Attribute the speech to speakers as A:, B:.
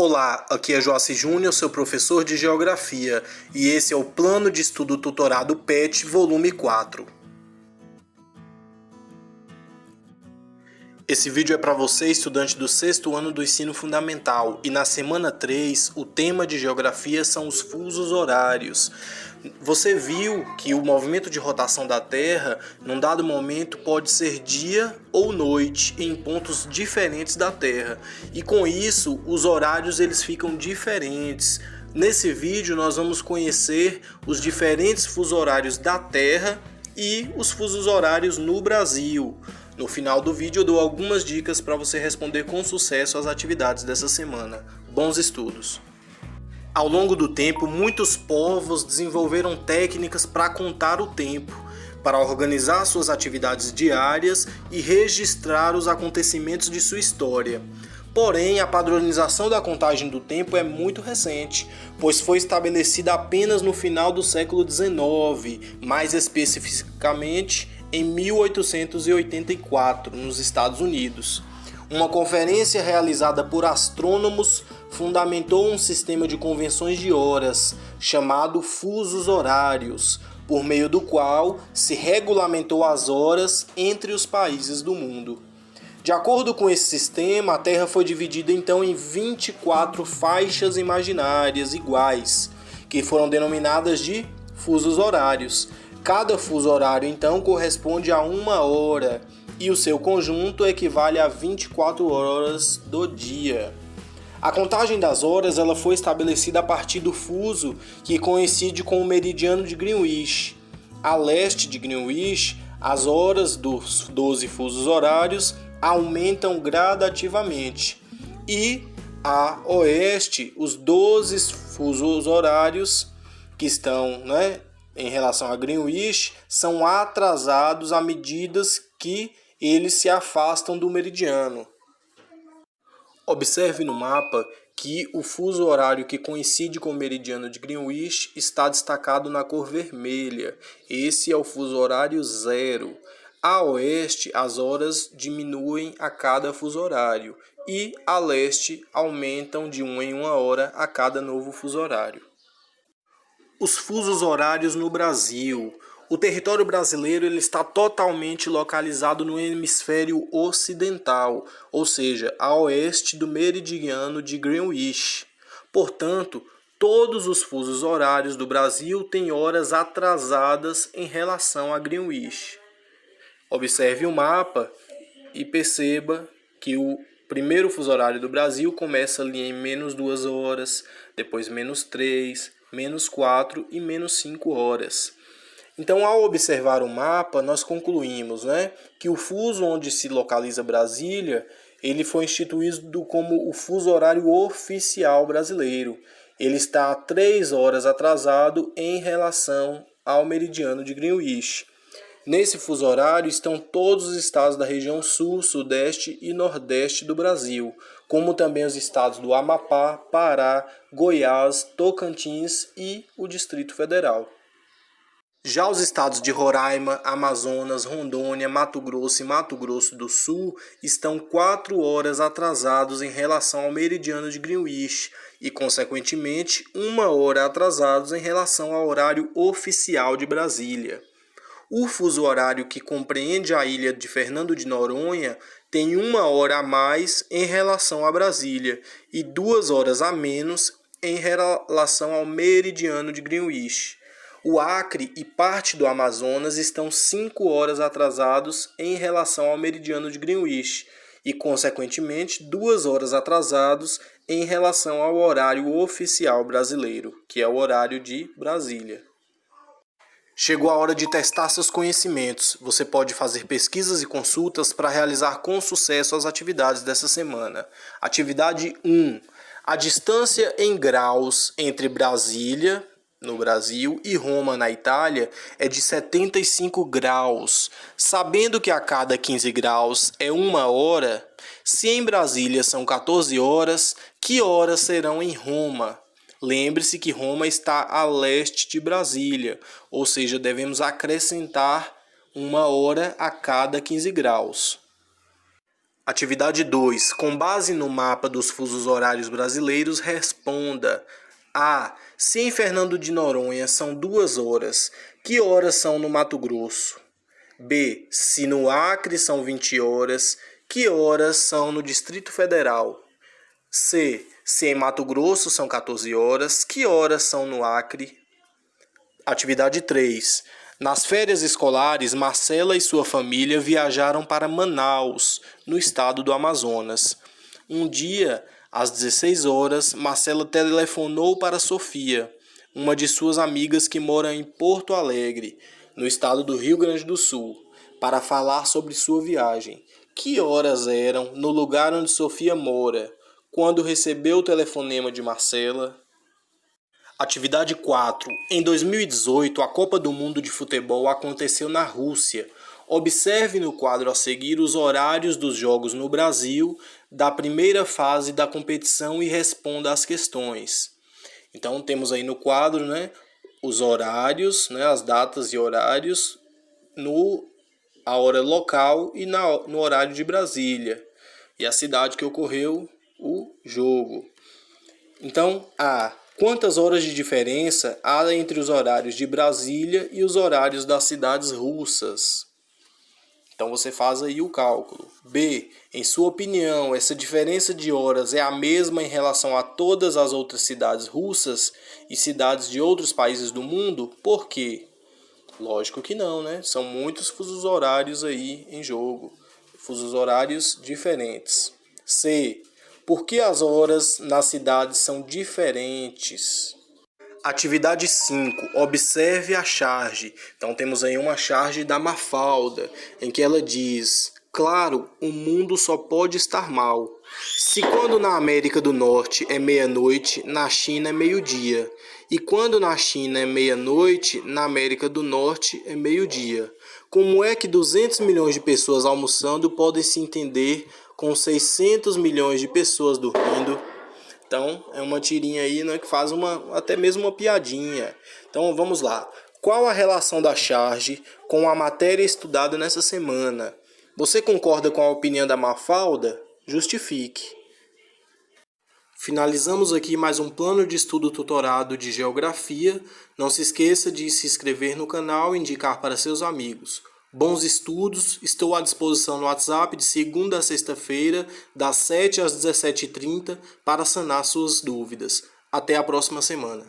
A: Olá, aqui é Joaci Júnior, seu professor de Geografia, e esse é o Plano de Estudo Tutorado PET, volume 4. Esse vídeo é para você, estudante do 6º ano do ensino fundamental, e na semana 3, o tema de Geografia são os fusos horários. Você viu que o movimento de rotação da Terra, num dado momento, pode ser dia ou noite em pontos diferentes da Terra. E com isso, os horários eles ficam diferentes. Nesse vídeo, nós vamos conhecer os diferentes fusos horários da Terra e os fusos horários no Brasil. No final do vídeo, eu dou algumas dicas para você responder com sucesso às atividades dessa semana. Bons estudos! Ao longo do tempo, muitos povos desenvolveram técnicas para contar o tempo, para organizar suas atividades diárias e registrar os acontecimentos de sua história. Porém, a padronização da contagem do tempo é muito recente, pois foi estabelecida apenas no final do século XIX, mais especificamente em 1884, nos Estados Unidos. Uma conferência realizada por astrônomos fundamentou um sistema de convenções de horas, chamado fusos horários, por meio do qual se regulamentou as horas entre os países do mundo. De acordo com esse sistema, a Terra foi dividida então em 24 faixas imaginárias iguais, que foram denominadas de fusos horários. Cada fuso horário então corresponde a uma hora, e o seu conjunto equivale a 24 horas do dia. A contagem das horas ela foi estabelecida a partir do fuso que coincide com o meridiano de Greenwich. A leste de Greenwich, as horas dos 12 fusos horários aumentam gradativamente, e a oeste, os 12 fusos horários que estão, em relação a Greenwich, são atrasados à medida que eles se afastam do meridiano. Observe no mapa que o fuso horário que coincide com o meridiano de Greenwich está destacado na cor vermelha. Esse é o fuso horário 0. A oeste, as horas diminuem a cada fuso horário, e a leste aumentam de 1 em 1 hora a cada novo fuso horário. Os fusos horários no Brasil. O território brasileiro ele está totalmente localizado no hemisfério ocidental, ou seja, a oeste do meridiano de Greenwich. Portanto, todos os fusos horários do Brasil têm horas atrasadas em relação a Greenwich. Observe o mapa e perceba que o primeiro fuso horário do Brasil começa ali em -2 horas, depois -3, -4 e -5 horas. Então, ao observar o mapa, nós concluímos, que o fuso onde se localiza Brasília, ele foi instituído como o fuso horário oficial brasileiro. Ele está 3 horas atrasado em relação ao meridiano de Greenwich. Nesse fuso horário estão todos os estados da região sul, sudeste e nordeste do Brasil, como também os estados do Amapá, Pará, Goiás, Tocantins e o Distrito Federal. Já os estados de Roraima, Amazonas, Rondônia, Mato Grosso e Mato Grosso do Sul estão 4 horas atrasados em relação ao meridiano de Greenwich e, consequentemente, 1 hora atrasados em relação ao horário oficial de Brasília. O fuso horário que compreende a ilha de Fernando de Noronha tem 1 hora a mais em relação a Brasília e 2 horas a menos em relação ao meridiano de Greenwich. O Acre e parte do Amazonas estão 5 horas atrasados em relação ao meridiano de Greenwich e, consequentemente, 2 horas atrasados em relação ao horário oficial brasileiro, que é o horário de Brasília. Chegou a hora de testar seus conhecimentos. Você pode fazer pesquisas e consultas para realizar com sucesso as atividades dessa semana. Atividade 1. A distância em graus entre Brasília, no Brasil, e Roma, na Itália, é de 75 graus. Sabendo que a cada 15 graus é 1 hora, se em Brasília são 14 horas, que horas serão em Roma? Lembre-se que Roma está a leste de Brasília, ou seja, devemos acrescentar 1 hora a cada 15 graus. Atividade 2. Com base no mapa dos fusos horários brasileiros, responda: A. Se em Fernando de Noronha são 2 horas, que horas são no Mato Grosso? B. Se no Acre são 20 horas, que horas são no Distrito Federal? C. Se em Mato Grosso são 14 horas, que horas são no Acre? Atividade 3. Nas férias escolares, Marcela e sua família viajaram para Manaus, no estado do Amazonas. Um dia, às 16 horas, Marcela telefonou para Sofia, uma de suas amigas que mora em Porto Alegre, no estado do Rio Grande do Sul, para falar sobre sua viagem. Que horas eram no lugar onde Sofia mora, quando recebeu o telefonema de Marcela? Atividade 4. Em 2018, a Copa do Mundo de Futebol aconteceu na Rússia. Observe no quadro a seguir os horários dos jogos no Brasil da primeira fase da competição e responda às questões. Então temos aí no quadro, os horários, as datas e horários a hora local e no horário de Brasília. E a cidade que ocorreu o jogo. Então, quantas horas de diferença há entre os horários de Brasília e os horários das cidades russas? Então você faz aí o cálculo. B. Em sua opinião, essa diferença de horas é a mesma em relação a todas as outras cidades russas e cidades de outros países do mundo? Por quê? Lógico que não, São muitos fusos horários aí em jogo. Fusos horários diferentes. C. Por que as horas nas cidades são diferentes? Atividade 5. Observe a charge. Então temos aí uma charge da Mafalda, em que ela diz: claro, o mundo só pode estar mal. Se quando na América do Norte é meia-noite, na China é meio-dia. E quando na China é meia-noite, na América do Norte é meio-dia. Como é que 200 milhões de pessoas almoçando podem se entender com 600 milhões de pessoas dormindo? Então, é uma tirinha aí, que faz até mesmo uma piadinha. Então, vamos lá. Qual a relação da charge com a matéria estudada nessa semana? Você concorda com a opinião da Mafalda? Justifique. Finalizamos aqui mais um plano de estudo tutorado de Geografia. Não se esqueça de se inscrever no canal e indicar para seus amigos. Bons estudos, estou à disposição no WhatsApp de segunda a sexta-feira, das 7 às 17h30, para sanar suas dúvidas. Até a próxima semana.